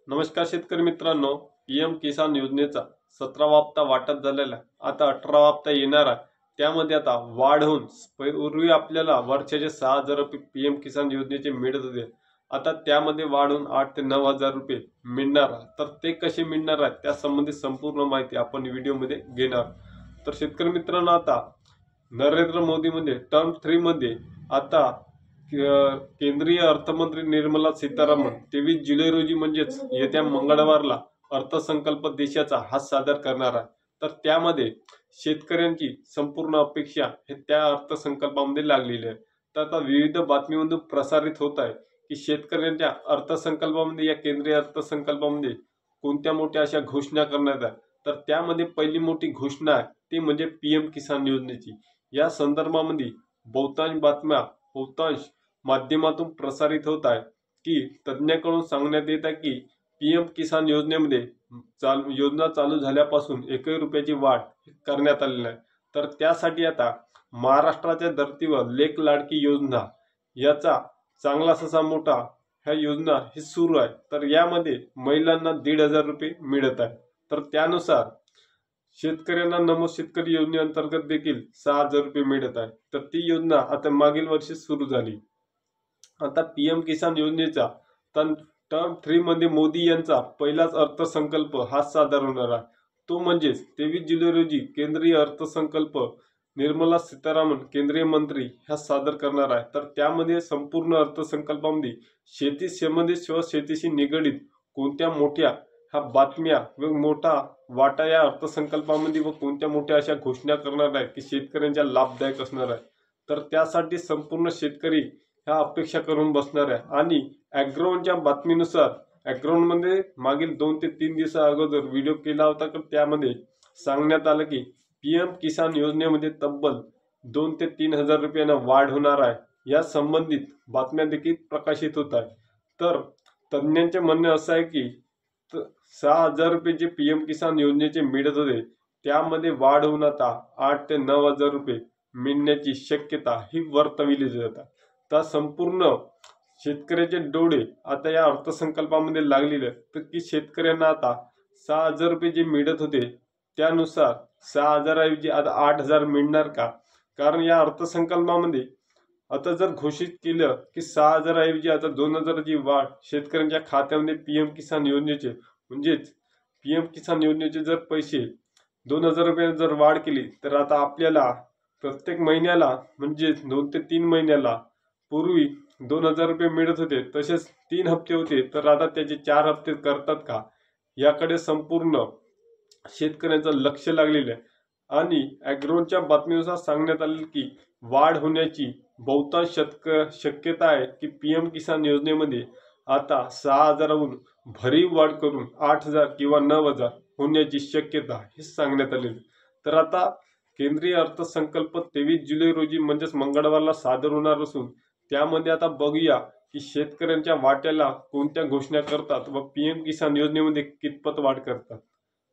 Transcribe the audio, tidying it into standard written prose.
नमस्कार शेतकरी मित्रांनो, पीएम किसान योजनेचा 17वा हप्ता वाटप झालेला आहे. आता 18वा हप्ता येणार आहे. त्यामध्ये आता वाढ होऊन पूर्वी आपल्याला वर्षाचे 6,000 रुपये पीएम किसान योजनेचे मिळत होते. आता त्यामध्ये वाढून 8 ते 9,000 रुपये मिळणार आहे. तर ते कसे मिळणार आहे त्या संबंधित संपूर्ण माहिती आपण व्हिडिओमध्ये घेणार. तर शेतकरी मित्रांनो, आता नरेंद्र मोदीमध्ये टर्म 3 मध्ये आता केंद्रीय अर्थमंत्री निर्मला सीतारामन 23 जुलै रोजी म्हणजेच येत्या मंगळवारला अर्थसंकल्प देशाचा हा सादर करणार आहे. तर त्यामध्ये शेतकऱ्यांची संपूर्ण अपेक्षा हे त्या अर्थसंकल्पामध्ये लागलेली आहे. तर आता विविध बातमीमधून प्रसारित होत आहे की शेतकऱ्यांच्या अर्थसंकल्पामध्ये या केंद्रीय अर्थसंकल्पामध्ये कोणत्या मोठ्या अशा घोषणा करण्यात आहे. तर त्यामध्ये पहिली मोठी घोषणा आहे ती म्हणजे पीएम किसान योजनेची. या संदर्भामध्ये बहुतांश माध्यमातून प्रसारित होत आहे की तज्ज्ञांकडून सांगण्यात येत आहे की पीएम किसान योजनेमध्ये योजना चालू झाल्यापासून 1 रुपयाची वाढ करण्यात आलेली आहे. तर त्यासाठी आता महाराष्ट्राच्या धर्तीवर लेक लाडकी योजना याचा चांगला असा मोठा ह्या योजना ही सुरू आहे. तर यामध्ये महिलांना 1,500 रुपये मिळत आहे. तर त्यानुसार शेतकऱ्यांना नमो शेतकरी योजनेअंतर्गत देखील 6,000 रुपये मिळत आहे. तर ती योजना आता मागील वर्षी सुरू झाली. आता पीएम किसान योजनेचा टर्म 3 मध्ये मोदी यांचा पहिलाच अर्थसंकल्प हा सादर होणार आहे. तो म्हणजेच 23 जुलै रोजी केंद्रीय अर्थसंकल्प निर्मला सीतारामन केंद्रीय मंत्री ह्या सादर करणार आहे. तर त्यामध्ये संपूर्ण अर्थसंकल्पामध्ये शेती संबंधित व शेतीशी निगडीत कोणत्या मोठ्या ह्या बातम्या व मोठा वाटा या अर्थसंकल्पामध्ये व कोणत्या मोठ्या अशा घोषणा करणार आहे की शेतकऱ्यांच्या लाभदायक असणार आहे. तर त्यासाठी संपूर्ण शेतकरी ह्या अपेक्षा करून बसणार आहे. आणि ॲग्रोवनच्या बातमीनुसार ॲग्रोवनमध्ये मागील 2 ते 3 दिवसा अगोदर व्हिडिओ केला होता. तर त्यामध्ये सांगण्यात आलं की पीएम किसान योजनेमध्ये तब्बल 2 ते 3,000 रुपयांना वाढ होणार आहे. या संबंधित बातम्या देखील प्रकाशित होत आहे. तर तज्ज्ञांचे म्हणणे असं आहे की 6,000 रुपये जे पीएम किसान योजनेचे मिळत होते त्यामध्ये वाढ होऊन आता 8 ते 9,000 रुपये मिळण्याची शक्यता ही वर्तविली जातात. तर संपूर्ण शेतकऱ्याचे डोळे आता या अर्थसंकल्पामध्ये लागलेले तर की शेतकऱ्यांना आता 6,000 रुपये जे मिळत होते त्यानुसार 6,000 ऐवजी आता 8,000 मिळणार का? कारण या अर्थसंकल्पामध्ये आता जर घोषित केलं की 6,000 ऐवजी आता 2,000 ची वाढ शेतकऱ्यांच्या खात्यामध्ये पीएम किसान योजनेचे म्हणजेच पीएम किसान योजनेचे जर पैसे 2,000 रुपये जर वाढ केली तर आता आपल्याला प्रत्येक महिन्याला म्हणजे 2 ते 3 महिन्याला पूर्वी 2,000 रुपये मिळत होते तसेच 3 हप्ते होते तर आता त्याचे 4 हप्ते करतात का याकडे संपूर्ण शेतकऱ्यांचं लक्ष लागलेलं आहे. आणि ॲग्रोवनच्या बातमीनुसार सांगण्यात आले की वाढ होण्याची बहुतांश शक्यता आहे की पीएम किसान योजनेमध्ये आता 6,000हून भरीव वाढ करून 8,000 किंवा 9,000 होण्याची शक्यता हे सांगण्यात आलेली. तर आता केंद्रीय अर्थसंकल्प 23 जुलै रोजी म्हणजेच मंगळवारला सादर होणार असून त्यामध्ये आता बघूया की शेतकऱ्यांच्या वाट्याला कोणत्या घोषणा करतात व पीएम किसान योजनेमध्ये कितपत वाढ करतात.